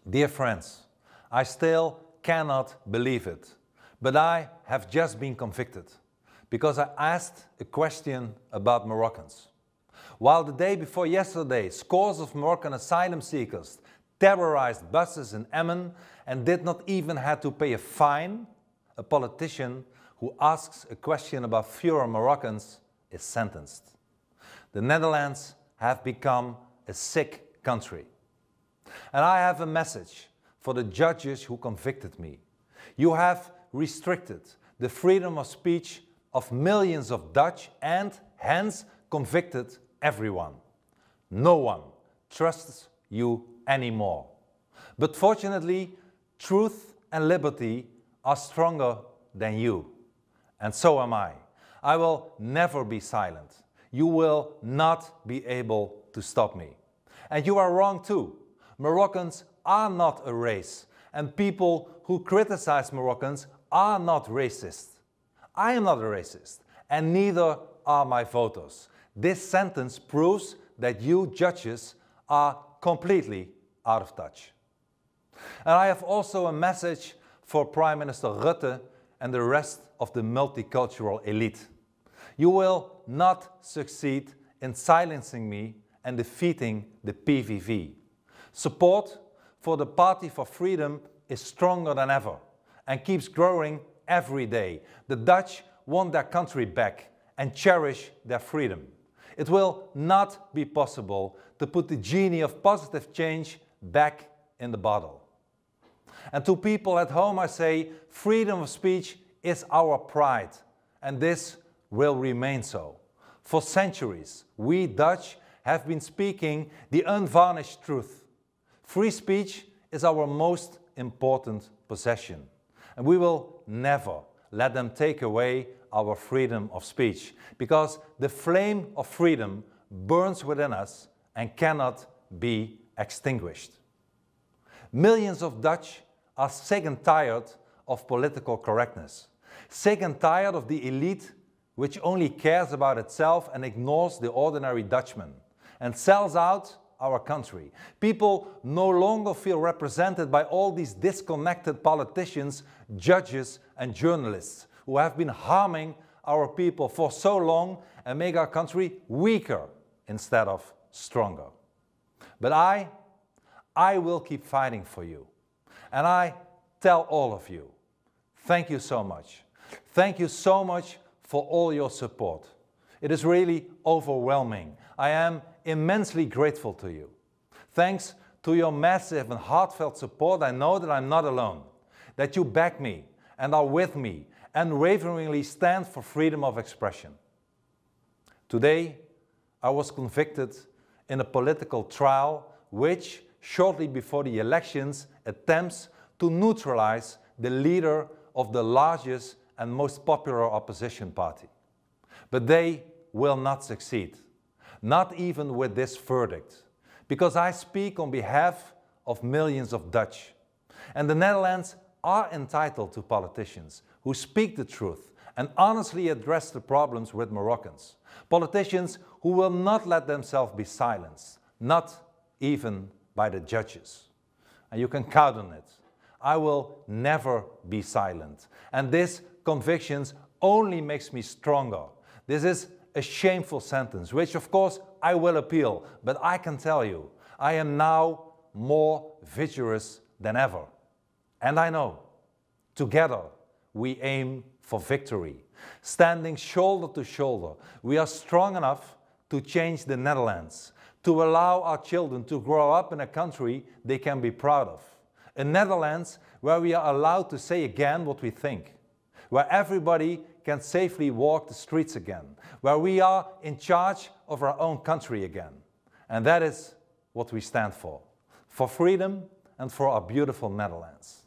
Dear friends, I still cannot believe it, but I have just been convicted because I asked a question about Moroccans. While the day before yesterday, scores of Moroccan asylum seekers terrorized buses in Emmen and did not even have to pay a fine, a politician who asks a question about fewer Moroccans is sentenced. The Netherlands have become a sick country. And I have a message for the judges who convicted me. You have restricted the freedom of speech of millions of Dutch and hence convicted everyone. No one trusts you anymore. But fortunately, truth and liberty are stronger than you. And so am I. I will never be silent. You will not be able to stop me. And you are wrong too. Moroccans are not a race, and people who criticize Moroccans are not racist. I am not a racist, and neither are my voters. This sentence proves that you judges are completely out of touch. And I have also a message for Prime Minister Rutte and the rest of the multicultural elite. You will not succeed in silencing me and defeating the PVV. Support for the Party for Freedom is stronger than ever and keeps growing every day. The Dutch want their country back and cherish their freedom. It will not be possible to put the genie of positive change back in the bottle. And to people at home I say, freedom of speech is our pride, and this will remain so. For centuries, we Dutch have been speaking the unvarnished truth. Free speech is our most important possession, and we will never let them take away our freedom of speech, because the flame of freedom burns within us and cannot be extinguished. Millions of Dutch are sick and tired of political correctness, sick and tired of the elite which only cares about itself and ignores the ordinary Dutchman and sells out our country. People no longer feel represented by all these disconnected politicians, judges and journalists who have been harming our people for so long and make our country weaker instead of stronger. But I will keep fighting for you. And I tell all of you, thank you so much. Thank you so much for all your support. It is really overwhelming. I am immensely grateful to you. Thanks to your massive and heartfelt support, I know that I'm not alone, that you back me and are with me and unwaveringly stand for freedom of expression. Today, I was convicted in a political trial which, shortly before the elections, attempts to neutralize the leader of the largest and most popular opposition party. But they will not succeed. Not even with this verdict, because I speak on behalf of millions of Dutch. And the Netherlands are entitled to politicians who speak the truth and honestly address the problems with Moroccans. Politicians who will not let themselves be silenced, not even by the judges. And you can count on it. I will never be silent. And this conviction only makes me stronger. This is a shameful sentence, which of course I will appeal, but I can tell you, I am now more vigorous than ever. And I know, together we aim for victory. Standing shoulder to shoulder, we are strong enough to change the Netherlands, to allow our children to grow up in a country they can be proud of. A Netherlands where we are allowed to say again what we think, where everybody can safely walk the streets again, where we are in charge of our own country again. And that is what we stand for freedom and for our beautiful Netherlands.